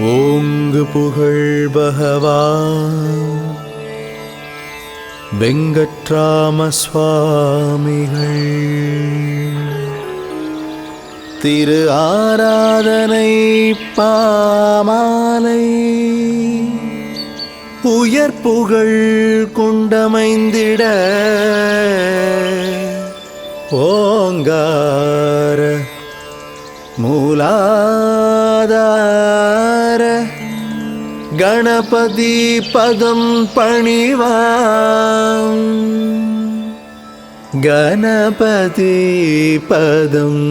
ஓங்கு புகழ் பகவான் வெங்கட்ராம சுவாமிகள் திரு ஆராதனை பாமாலை உயர் புகழ் கொண்டமைந்திட ஓங்கார மூலாதார கணபதி பதம் பணிவாம் கணபதி பதம்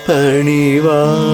பணிவாம்.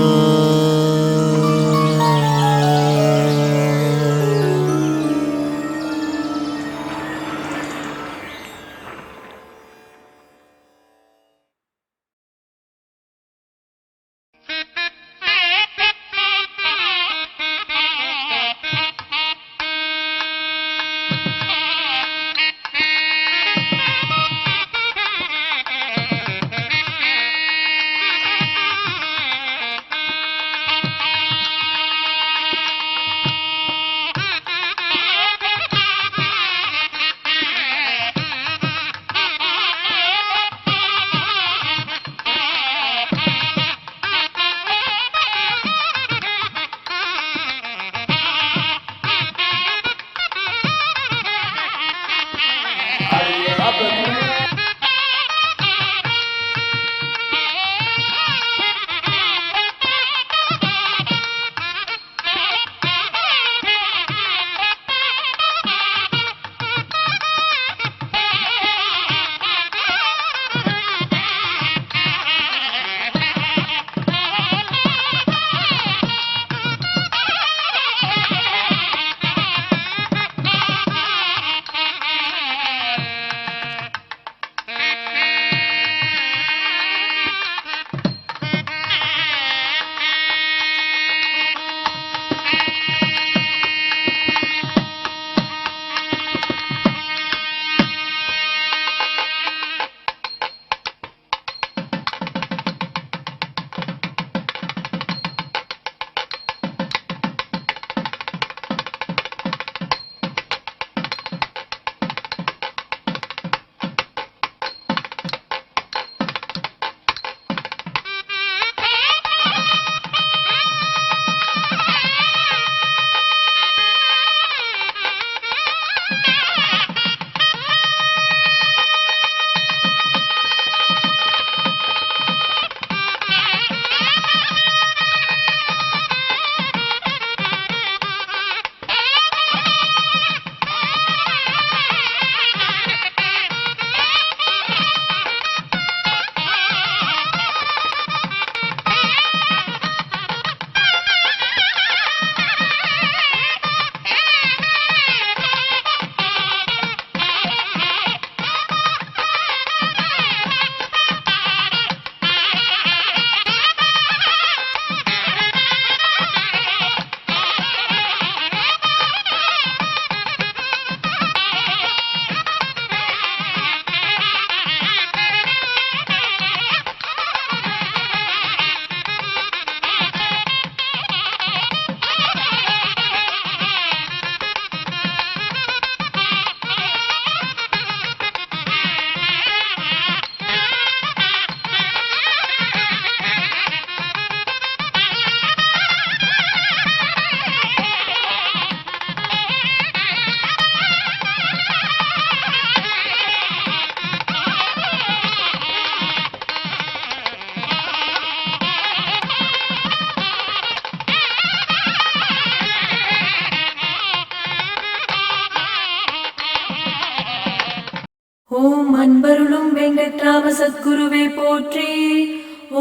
ஓம் அன்பருளும் வெங்கட்ராம சத்குருவே போற்றி.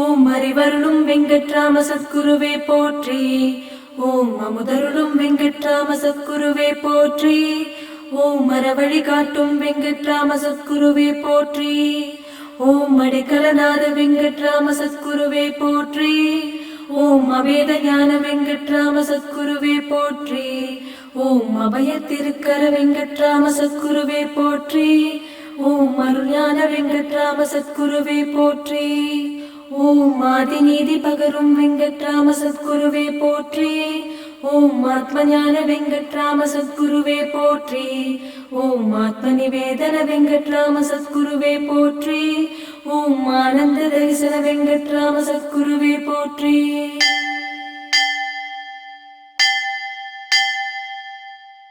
ஓம் அறிவருளும் வெங்கட்ராம சத்குருவே போற்றி. ஓம் அமுதருளும் வெங்கட்ராம சத்குருவே போற்றி. ஓம் மரவழி காட்டும் வெங்கட்ராம சத்குருவே போற்றி. ஓம் அடைக்கலநாத வெங்கட்ராம சத்குருவே போற்றி. ஓம் அவேத ஞான வெங்கட்ராம சத்குருவே போற்றி. ஓம் அபய திருக்கர வெங்கட்ராம சத்குருவே போற்றி. ஓம் அருஞான வெங்கட்ராம சத்குருவே போற்றி. ஓம் ஆதிநீதி பகரும் வெங்கட்ராம சத்குருவே போற்றி. ஓம் ஆத்மஞான வெங்கட்ராம சத்குருவே போற்றி. ஓம் ஆத்ம நிவேதன வெங்கட்ராம சத்குருவே போற்றி. ஓம் ஆனந்த தரிசன வெங்கட்ராம சத்குருவே போற்றி.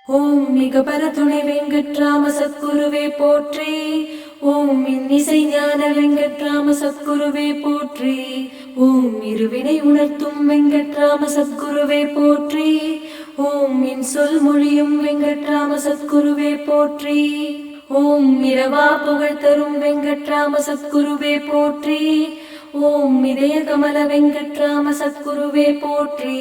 ஓம் மிகபர துணை வெங்கட்ராம சத்குருவே போற்றி. ஓம் இன்னிசை ஞான வெங்கட்ராம சத்குருவே போற்றி. ஓம் இருவினை உணர்த்தும் வெங்கட்ராம சத்குருவே போற்றி. ஓம் இன்சொல் மொழியும் வெங்கட்ராம சத்குருவே போற்றி. ஓம் இரவா புகழ் தரும் வெங்கட்ராம சத்குருவே போற்றி. ஓம் இதய கமல வெங்கட்ராம சத்குருவே போற்றி.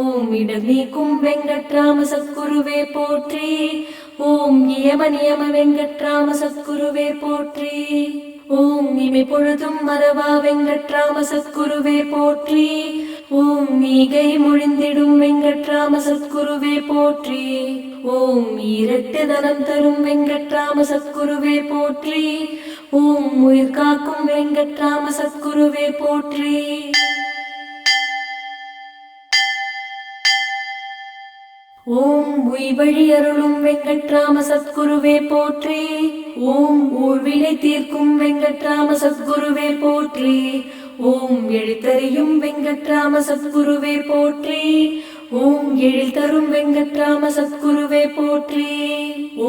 ஓம் இடர் நீக்கும் வெங்கட்ராம சத்குருவே போற்றி. ஓம் நியம நியம வெங்கட்ராம சத்குருவே போற்றி. ஓம் இமை பொழுதும் மறவா வெங்கட்ராம சத்குருவே போற்றி. ஓம் மீகை மொழிந்திடும் வெங்கட்ராம சத்குருவே போற்றி. ஓம் ஈரட்டு தனம் தரும் வெங்கட்ராம சத்குருவே போற்றி. ஓம் உயிர் காக்கும் வெங்கட்ராம சத்குருவே போற்றி. ஓம் உய்வழி அருளும் வெங்கட்ராம சத்குருவே போற்றி. ஓம் ஊழ்வினை தீர்க்கும் வெங்கட்ராம சத்குருவே போற்றி. ஓம் எழுத்தறியும் வெங்கட்ராம சத்குருவே போற்றி. ஓம் எழில் தரும் வெங்கட்ராம சத்குருவே போற்றி.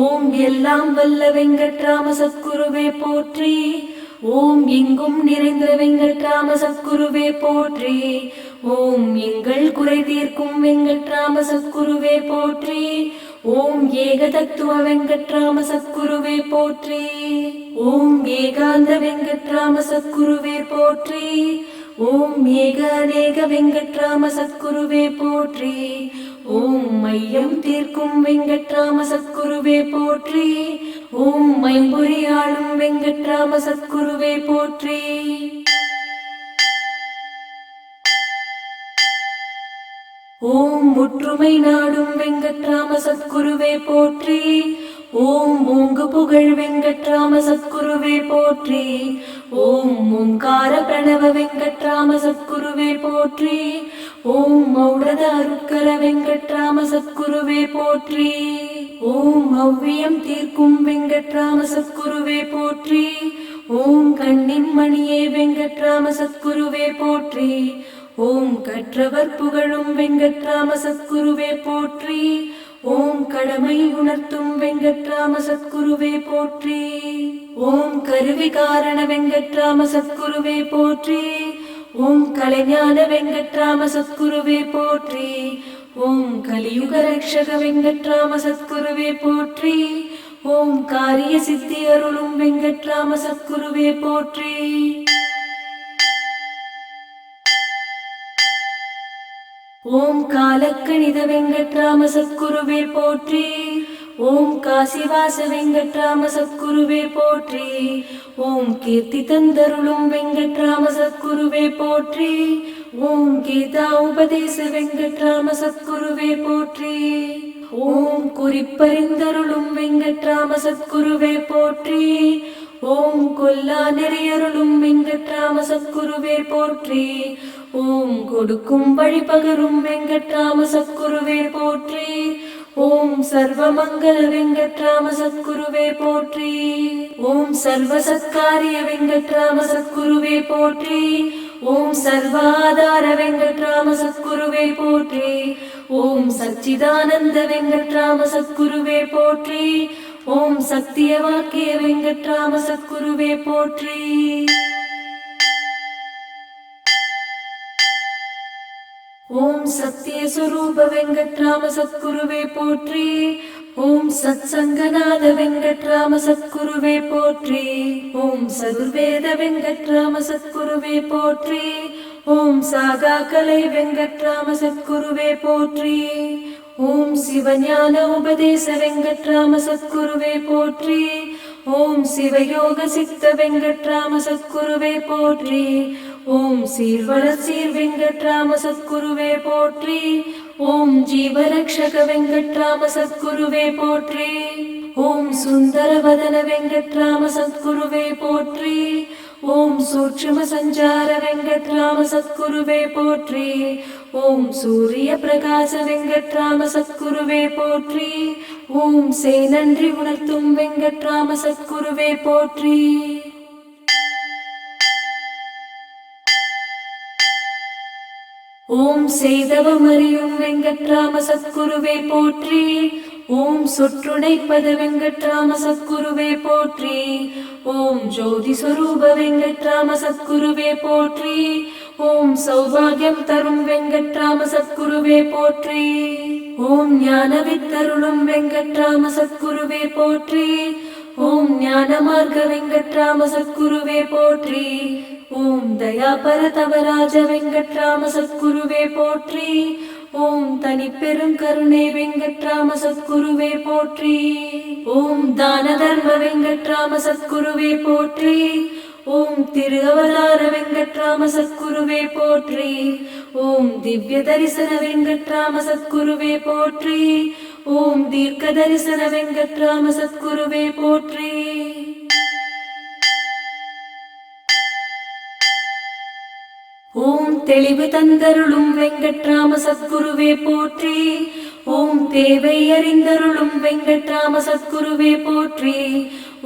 ஓம் எல்லாம் வல்ல வெங்கட்ராம சத்குருவே போற்றி. ஓம் எங்கும் நிறைந்த வெங்கட்ராம சத்குருவே போற்றி. ஓம் எங்கள் குறை தீர்க்கும் வெங்கட்ராம சத்குருவே போற்றி. ஓம் ஏக தத்துவ வெங்கட்ராம சத்குருவே போற்றி. ஓம் ஏகாந்த வெங்கட்ராம சத்குருவே போற்றி. ஓம் ஏக அநேக வெங்கட்ராம சத்குருவே போற்றி. ஓம் மையம் தீர்க்கும் வெங்கட்ராம சத்குருவே போற்றி. ஓம் மைம்பொறி ஆளும் வெங்கட்ராம சத்குருவே போற்றி. ஓம் ஒற்றுமை நாடும் வெங்கட்ராம சத்குருவே போற்றி. ஓம் ஓங்கு புகழ் வெங்கட்ராம சத்குருவே போற்றி. ஓம் ஓங்கார பிரணவ வெங்கட்ராம சத்குருவே போற்றி. ஓம் மௌடத அருட்கர வெங்கட்ராம சத்குருவே போற்றி. ஓம் அவ்வியம் தீர்க்கும் வெங்கட்ராம சத்குருவே போற்றி. ஓம் கண்ணின் மணியே வெங்கட்ராம சத்குருவே போற்றி. ஓம் கற்றவர் புகழும் வெங்கட்ராம சத்குருவே போற்றி. ஓம் கடமை உணர்த்தும் வெங்கட்ராம சத்குருவே போற்றி. ஓம் கருவி காரண வெங்கட்ராம சத்குருவே போற்றி. ஓம் கலைஞான வெங்கட்ராம சத்குருவே போற்றி. ஓம் கலியுக ரக்ஷக வெங்கட்ராம சத்குருவே போற்றி. ஓம் காரிய சித்தி அருளும் வெங்கட்ராம சத்குருவே போற்றி. ஓம் காலக்கணித வெங்கட்ராம சத்குருவே போற்றி. ஓம் காசிவாச வெங்கட்ராம சத்குருவே போற்றி. ஓம் கீர்த்தி தந்தருளும் வெங்கட்ராம சத்குருவே போற்றி. ஓம் கீதா உபதேச வெங்கட்ராம சத்குருவே போற்றி. ஓம் குறிப்பறிந்தருளும் வெங்கட்ராம சத்குருவே போற்றி. ஓம் கொல்லா நெறியருளும் வெங்கட்ராம சத்குருவே போற்றி. ஓம் கொடுக்கும் வழிபகரும் வெங்கட்ராம சத்குருவே போற்றி. ஓம் சர்வமங்கல வெங்கட்ராம சத்குருவே போற்றி. ஓம் சர்வ சத்காரிய வெங்கட்ராம சத்குருவே போற்றி. ஓம் சர்வாதார வெங்கட்ராம சத்குருவே போற்றி. ஓம் சச்சிதானந்த வெங்கட்ராம சத்குருவே போற்றி. ஓம் சத்திய வாக்கிய வெங்கட்ராம சத்குருவே போற்றி. ஓம் சத்திய சுரூப வெங்கட்ராம சத்குருவே போற்றி. ஓம் சத்சங்கநாத வெங்கட்ராம சத்குருவே போற்றி. ஓம் சதுர்வேத வெங்கட்ராம சத்குருவே போற்றி. ஓம் சாகா கலை வெங்கட்ராம சத்குருவே போற்றி. ஓம் சிவஞான உபதேச வெங்கட்ராம சத்குருவே போற்றி. ஓம் சிவயோக சித்த வெங்கட்ராம சத்குருவே போற்றி. ஓம் சீர்வள சீர் வெங்கட்ராம சத்குருவே போற்றி. ஓம் ஜீவரக்ஷக வெங்கட்ராம சத்குருவே போற்றி. ஓம் சுந்தர வதன வெங்கட்ராம சத்குருவே போற்றி. ஓம் சூட்சும சஞ்சார வெங்கட்ராம சத்குருவே போற்றி. ஓம் சூரிய பிரகாச வெங்கட்ராம சத்குருவே போற்றி. ஓம் செய் நன்றி உணர்த்தும் வெங்கட்ராம சத்குருவே போற்றி. ஓம் செய்தவமறியும் வெங்கட்ராம சத்குருவே போற்றி. ஓம் சொற்றுணைப்பது வெங்கட்ராம சத்குருவே போற்றி. ஓம் ஜோதி ஸ்வரூப வெங்கட்ராம சத்குருவே போற்றி. ஓம் சௌபாகியம் தரும் வெங்கட்ராம சத்குருவே போற்றி. ஓம் ஞானவித்தருளும் வெங்கட்ராம சத்குருவே போற்றி. ஓம் ஞானமார்க்க வெங்கட்ராம சத்குருவே போற்றி. ஓம் தயாபர தவராஜ வெங்கட்ராம சத்குருவே போற்றி. ஓம் தனி பெரும் கருணை வெங்கட்ராம சத்குருவே போற்றி. ஓம் தான தர்ம வெங்கட்ராம சத்குருவே போற்றி. ஓம் திரு அவதார வெங்கட்ராம சத்குருவே போற்றி. ஓம் திவ்ய தரிசன வெங்கட்ராம சத்குருவே போற்றி. ஓம் தீர்க்க தரிசன வெங்கட்ராம சத்குருவே போற்றி. ஓம் தெளிவு தந்தருளும் வெங்கட்ராம சத்குருவே போற்றி. ஓம் தேவை அறிந்தருளும் வெங்கட்ராம சத்குருவே போற்றி.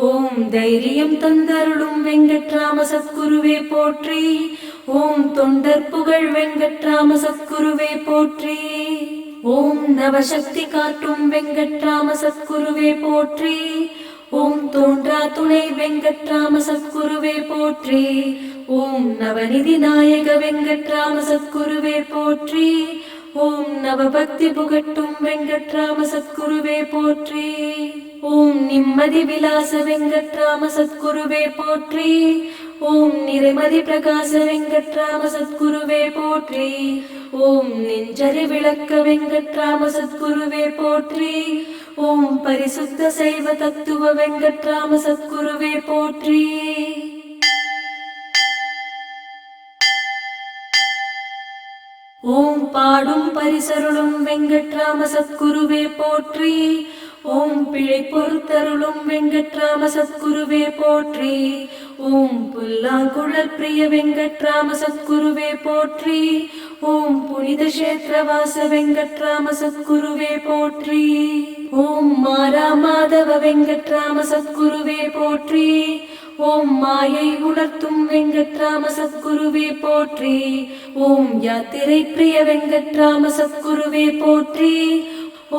ஓம் தைரியம் தந்தருளும் வெங்கட்ராம சத்குருவே போற்றி. ஓம் தொண்டர் புகழ் வெங்கட்ராம சத்குருவே போற்றி. ஓம் நவசக்தி காட்டும் வெங்கட்ராம சத்குருவே போற்றி. ஓம் தோன்றா துணை வெங்கட்ராம சத்குருவே போற்றி. ஓம் நவநிதி நாயக வெங்கட்ராம சத்குருவே போற்றி. ஓம் நவபக்தி புகட்டும் வெங்கட்ராம சத்குருவே போற்றி. ஓம் நிம்மதி விலாச வெங்கட்ராம சத்குருவே போற்றி. ஓம் நிறைமதி பிரகாச வெங்கட்ராம சத்குருவே போற்றி. ஓம் நெஞ்சரி விளக்க வெங்கட்ராம சத்குருவே போற்றி. ஓம் பரிசுத்த சைவ தத்துவ வெங்கட்ராம சத்குருவே போற்றி. ஓம் பாடும் பரிசருளும் வெங்கட்ராம சத்குருவே போற்றி. ஓம் பிழை பொறுத்தருளும் வெங்கட்ராம சத்குருவே போற்றி. ஓம் புல்லாங்குழல் பிரிய வெங்கட்ராம சத்குருவே போற்றி. ஓம் புனித கஷேத்திரவாச வெங்கட்ராம சத்குருவே போற்றி. ஓம் மாரா மாதவ வெங்கட்ராம சத்குருவே போற்றி. ஓம் மாயை உணர்த்தும் வெங்கட்ராம சத்குருவே போற்றி. ஓம் யாத்திரை பிரிய வெங்கட்ராம சத்குருவே போற்றி.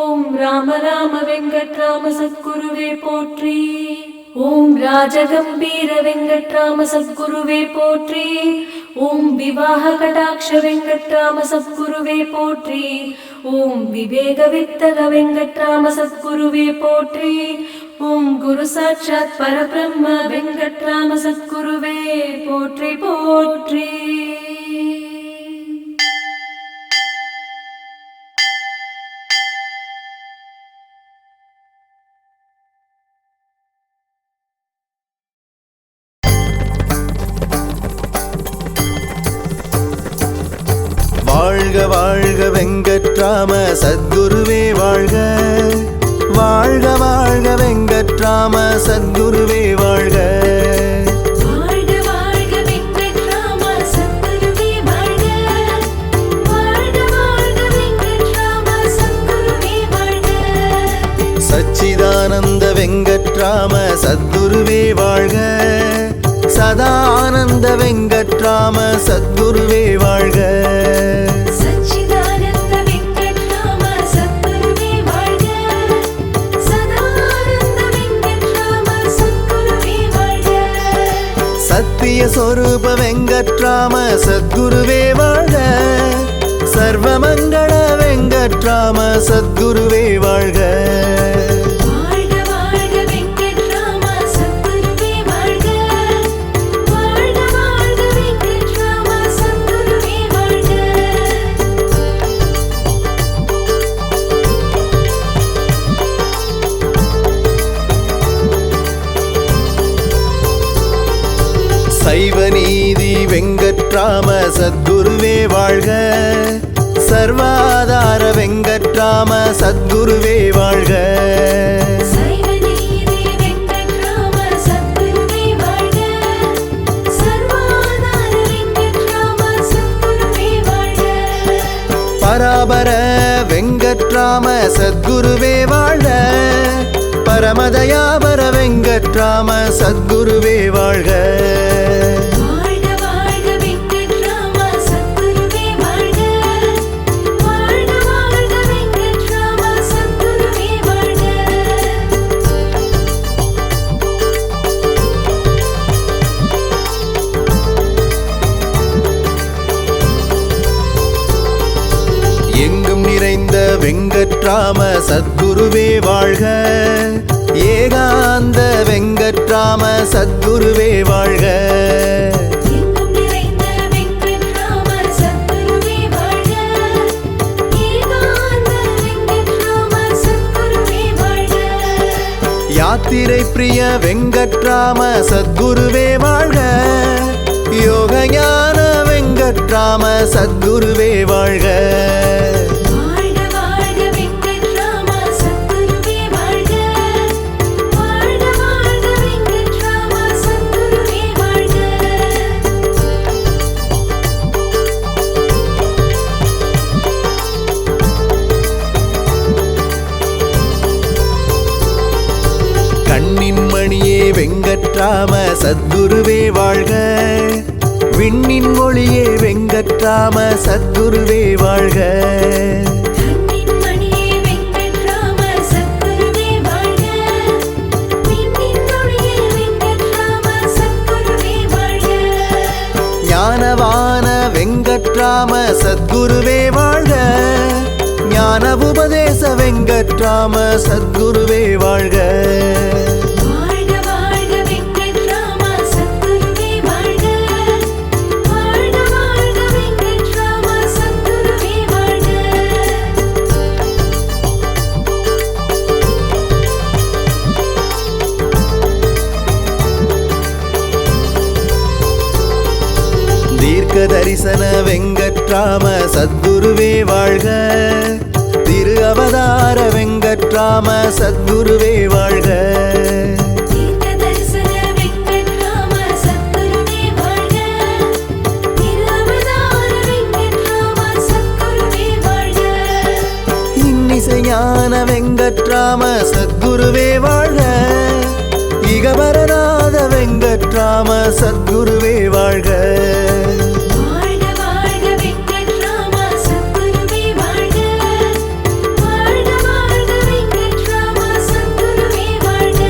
ஓம் ராம ராம வெங்கட்ராம சத்குருவே போற்றி. ஓம் ராஜகம்பீர வெங்கட்ராம சத்குருவே போற்றி. ஓம் விவாஹ கடாட்ச வெங்கட்ராம சத்குருவே போற்றி. ஓம் விவேக வித்தக வெங்கட்ராம சத்குருவே போற்றி. ஓம் குரு சாட்சாத் பரபிரம்ம வெங்கட்ராம சத்குருவே போற்றி போற்றி. வாழ்க வாழ்க வெங்கட்ராம சத்குருவே வாழ்க. வாழ்க வாழ்க வெங்கட்ராம சத்குருவே வாழ்க. வாழ்க வாழ்க வெங்கட்ராம சத்குருவே வாழ்க. வாழ்க வாழ்க வெங்கட்ராம சத்குருவே வாழ்க. சச்சிதானந்த வெங்கட்ராம சத்குருவே வாழ்க. சதா ஆனந்த வெங்கட்ராம சத்குருவே வாழ்க. சச்சிதானந்த வெங்கட்ராம சத்குருவே வாழ்க. சதா ஆனந்த வெங்கட்ராம சத்குருவே வாழ்க. சத்திய சொரூப வெங்கட்ராம சத்குருவே வாழ்க. சர்வமங்கள வெங்கட்ராம சத்குருவே வாழ்க. வாழ்க வாழ்க வெங்கட்ராம சத்குருவே வாழ்க. வாழ்க வாழ்க வெங்கட்ராம சத்குருவே வாழ்க. சைவ நீதி வெங்கட்ராம சத்குருவே வாழ்க. சர்வாதார வெங்கட்ராம சத்குருவே வாழ்க. சைவ நீதி வெங்கட்ராம சத்குருவே வாழ்க. வெங்கட்ராம சத்குருவே வாழ்க பரமதயாபர வெங்கட்ராம சத்குருவே வாழ்க வாழ்க வாழ்க வெங்கட்ராம சத்குருவே வாழ்க வாழ்க வாழ்க வெங்கட்ராம சத்குருவே வாழ்க எங்கும் நிறைந்த வெங்கட்ராம சத்குருவே வாழ்க ஏகாந்த வெங்கட்ராம சத்குருவே வாழ்க எங்கும் நிறைந்த வெங்கட்ராம சத்குருவே வாழ்க ஏகாந்த வெங்கட்ராம சத்குருவே வாழ்க யாத்திரை பிரிய வெங்கட்ராம சத்குருவே வாழ்க யோக ஞான வெங்கட்ராம சத்குருவே வாழ்க வாழ்க வாழ்க வெங்கட்ராம சத்குருவே வாழ்க வாழ்க வாழ்க வெங்கட்ராம சத்குருவே வாழ்க கண்ணின் மணியே வெங்கட்ராம சத்குருவே வாழ்க விண்ணின் ஒளியே வெங்கட்ராம சத்குருவே வாழ்க கண்ணின் மணியே வெங்கட்ராம சத்குருவே வாழ்க விண்ணின் ஒளியே வெங்கட்ராம சத்குருவே வாழ்க ஞானவான வெங்கட்ராம சத்குருவே வாழ்க ஞான உபதேச வெங்கட்ராம சத்குருவே வாழ்க வாழ்க வாழ்க வெங்கட்ராம சத்குருவே வாழ்க வாழ்க வாழ்க வெங்கட்ராம சத்குருவே வாழ்க தீர்க்க தரிசன வெங்கட்ராம சத்குருவே வாழ்க திரு அவதார வெங்கட்ராம சத்குருவே வாழ்க தீர்க்க தரிசன வெங்கட்ராம சத்குருவே வாழ்க திரு அவதார வெங்கட்ராம சத்குருவே வாழ்க இன்னிசை ஞான வெங்கட்ராம சத்குருவே வாழ்க இகபரநாத வெங்கட்ராம சத்குருவே வாழ்க வாழ்க வாழ்க வெங்கட்ராம சத்குருவே வாழ்க வாழ்க வாழ்க வெங்கட்ராம சத்குருவே வாழ்க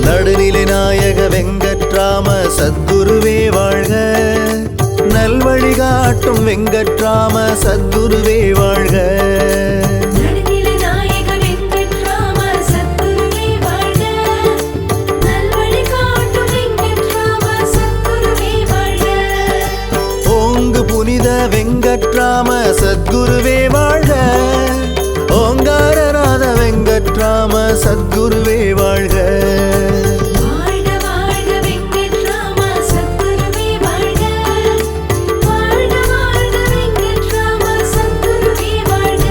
நடுநிலை நாயக வெங்கட்ராம சத்குருவே வாழ்க நல்வழி காட்டும் வெங்கட்ராம சத்குருவே வாழ்க நடுநிலை நாயக வெங்கட்ராம சத்குருவே வாழ்க நல்வழி காட்டும் வெங்கட்ராம சத்குருவே வாழ்க ஓங்கு புனித வெங்கட்ராம சத்குருவே வாழ்க ஓங்காரநாத வெங்கட்ராம சத்குருவே வாழ்க வாழ்க வாழ்க வெங்கட்ராம சத்குருவே வாழ்க வாழ்க வாழ்க வெங்கட்ராம சத்குருவே வாழ்க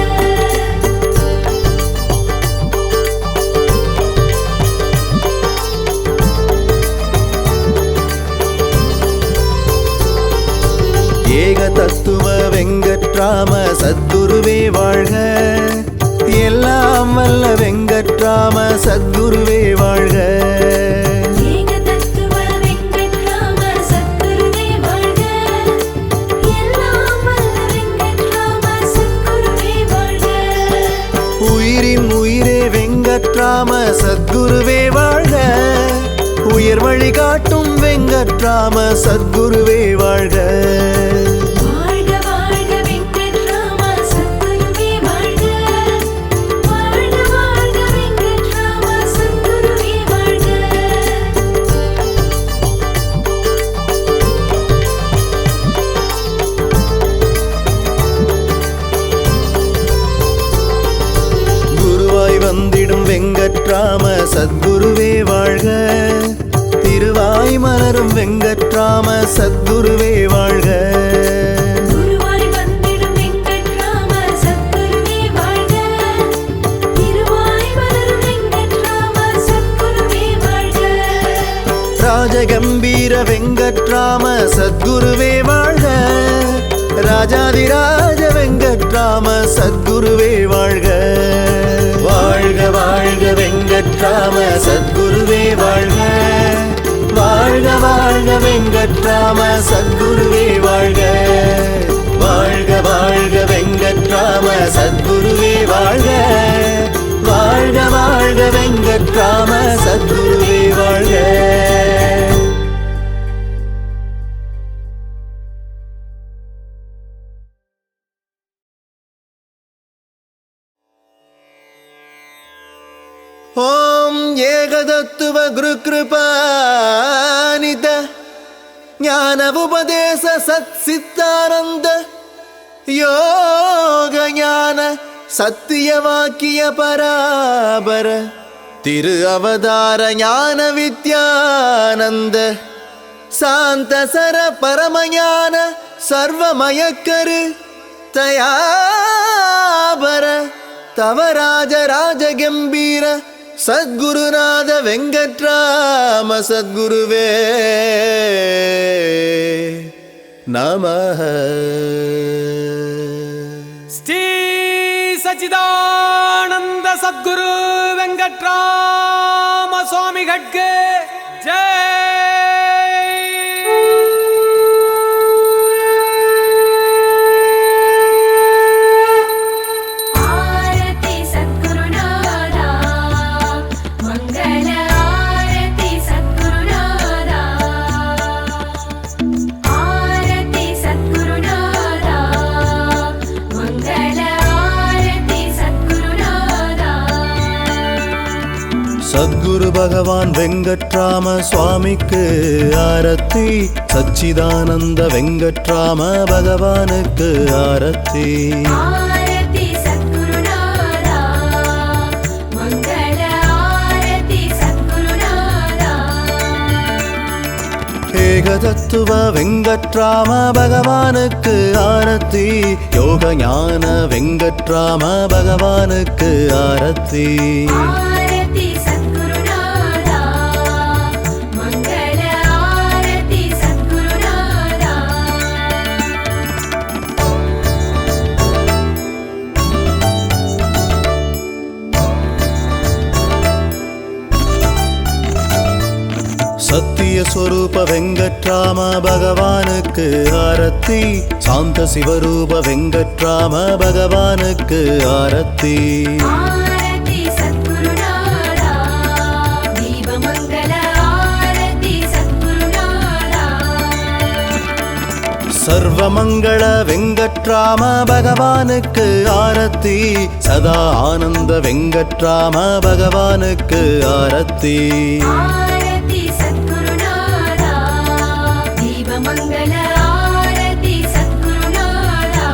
ஏக தத்துவ வெங்கட்ராம சத்குருவே வாழ்க எல்லாம் வல்ல வெங்கட்ராம சத்குருவே வாழ்க ஏக தத்துவ வெங்கட்ராம சத்குருவே வாழ்க எல்லாம் வல்ல வெங்கட்ராம சத்குருவே வாழ்க உயிரின் உயிரே வெங்கட்ராம சத்குருவே வாழ்க உயர் வழி காட்டும் வெங்கட்ராம சத்குருவே வாழ்க வாழ்க வாழ்க வெங்கட்ராம சத்குருவே வாழ்க வாழ்க வாழ்க வெங்கட்ராம சத்குருவே வாழ்க குருவாய் வந்திடும் வெங்கட்ராம சத்குருவே வாழ்க திருவாய் மலரும் வெங்கட்ராம சத்குருவே வாழ்க குருவாய் வந்திடும் வெங்கட்ராம சத்குருவே வாழ்க திருவாய் மலரும் வெங்கட்ராம சத்குருவே வாழ்க ராஜகம்பீர வெங்கட்ராம சத்குருவே வாழ்க ராஜாதிராஜ வெங்கட்ராம சத்குருவே வாழ்க வாழ்க வாழ்க வெங்கட்ராம சத்குருவே வாழ்க வாழ்க வாழ்க வெங்கட்ராம சத்குருவே வாழ்க வாழ்க வாழ்க வெங்கட்ராம சத்குருவே வாழ்க வாழ்க வாழ்க வெங்கட்ராம சத்குருவே வாழ்க ஓம் ஏகதத்துவ குரு கிருபாநித ஞான உபதேச சத் சித்தானந்த யோக ஞான சத்திய வாக்கிய பராபர திரு அவதார ஞான வித்யானந்த சாந்த சர பரமஞான சர்வமயக்கரு தயாபர தவராஜ ராஜகம்பீர சத்குருநாத வெங்கட்ராம சத்குருவே நமஹ. ஸ்ரீ சச்சிதானந்த சத்குரு வெங்கட்ராம சுவாமிகட்கு ஜெய். ஆரதி சத்குருநாதா மங்கள ஆரதி சத்குருநாதா ஆரதி சத்குருநாதா மங்கள ஆரதி சத்குருநாதா. சத்குரு பகவான் வெங்கட்ராம சுவாமிக்கு ஆரத்தி சச்சிதானந்த வெங்கட்ராம பகவானுக்கு ஆரத்தி ஆரதி சத்குருநாதா மங்கள ஆரதி சத்குருநாதா. ஏகதத்துவ வெங்கட்ராம பகவானுக்கு ஆரத்தி யோக ஞான வெங்கட்ராம பகவானுக்கு ஆரத்தி ஆரதி சத்குருநாதா மங்கள ஆரதி சத்குருநாதா. சத்திய ஸ்வரூப வெங்கட்ராம பகவானுக்கு ஆரத்தி சாந்த சிவரூப வெங்கட்ராம பகவானுக்கு ஆரத்தி ஆரதி சத்குருநாதா தீபமங்கள ஆரதி சத்குருநாதா. சர்வமங்கள வெங்கட்ராம பகவானுக்கு ஆரத்தி சதா ஆனந்த வெங்கட்ராம பகவானுக்கு ஆரத்தி ஆரதி சத்குருநாதா தீபமங்கள ஆரதி சத்குருநாதா.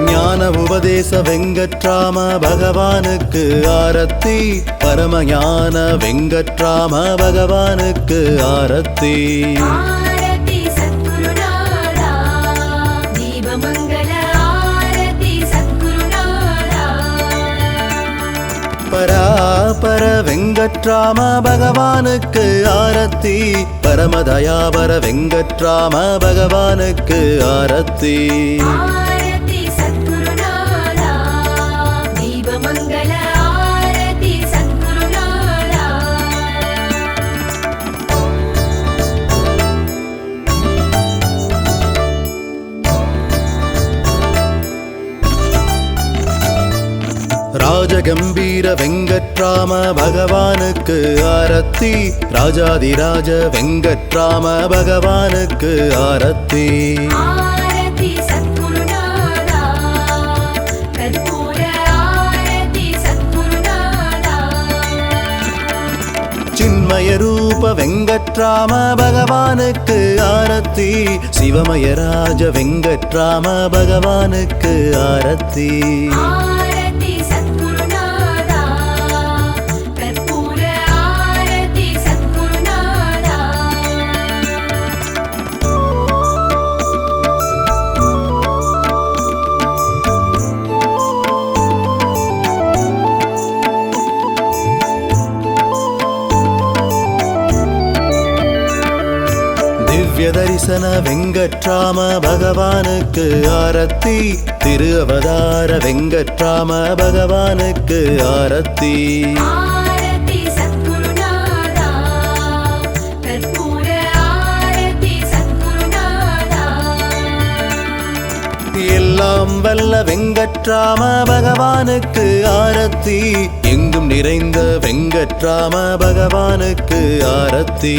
ஞான உபதேச வெங்கட்ராம பகவானுக்கு ஆரத்தி பரமஞான வெங்கட்ராம பகவானுக்கு ஆரத்தி ஆரதி சத்குருநாதா தீபமங்கள ஆரதி சத்குருநாதா. பராபர வெங்கட்ராம பகவானுக்கு ஆரத்தி பரமதயாபர வெங்கட்ராம பகவானுக்கு ஆரத்தி ஆரதி சத்குருநாதா தீபமங்கள ஆரதி சத்குருநாதா. ராஜகம்பீர வெங்கட்ராம பகவானுக்கு ஆரத்தி ராஜாதிராஜ வெங்கட்ராம பகவானுக்கு ஆரத்தி ஆரதி சத்குருநாதா கற்பூர ஆரதி சத்குருநாதா. சின்மய ரூப வெங்கட்ராம பகவானுக்கு ஆரத்தி சிவமயராஜ வெங்கட்ராம பகவானுக்கு ஆரத்தி ஆரதி சத்குருநாதா கற்பூர ஆரதி சத்குருநாதா. தரிசன வெங்கட்ராம பகவானுக்கு ஆரத்தி திரு அவதார வெங்கட்ராம பகவானுக்கு ஆரத்தி ஆரதி சத்குருநாதா கற்பூர ஆரதி சத்குருநாதா எல்லாம் வல்ல வெங்கட்ராம பகவானுக்கு ஆரத்தி எங்கும் நிறைந்த வெங்கட்ராம பகவானுக்கு ஆரத்தி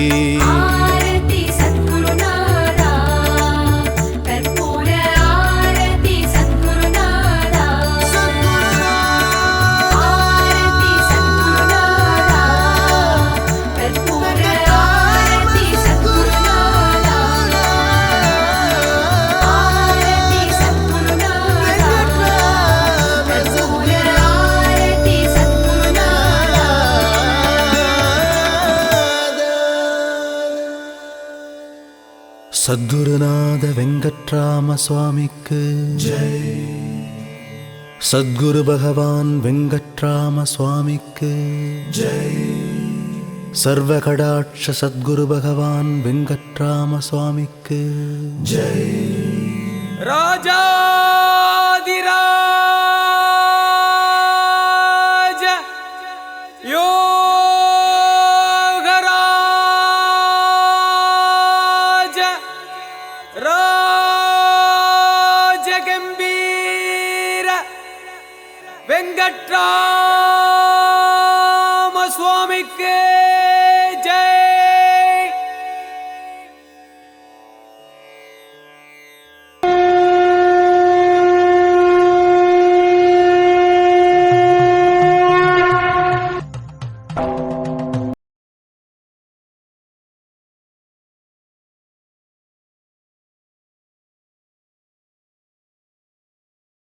ஆரதி சத்குருநாதா கற்பூர ஆரதி சத்குருநாதா ஆரதி சத்குருநாதா கற்பூர ஆரதி சத்குருநாதா ஆரதி சத்குருநாதா கற்பூர ஆரதி சத்குருநாதா சத்குருநாத வெங்கட்ராம சுவாமிக்கு ஜெய். சத்குரு பகவான் வெங்கட்ராம சுவாமிக்கு ஜெய். சர்வ கடாட்ச சத்குரு பகவான் வெங்கட்ராம சுவாமிக்கு ஜெய். ராஜாதிராஜ யோகராஜ ராஜகம்பீர வெங்கட்ராம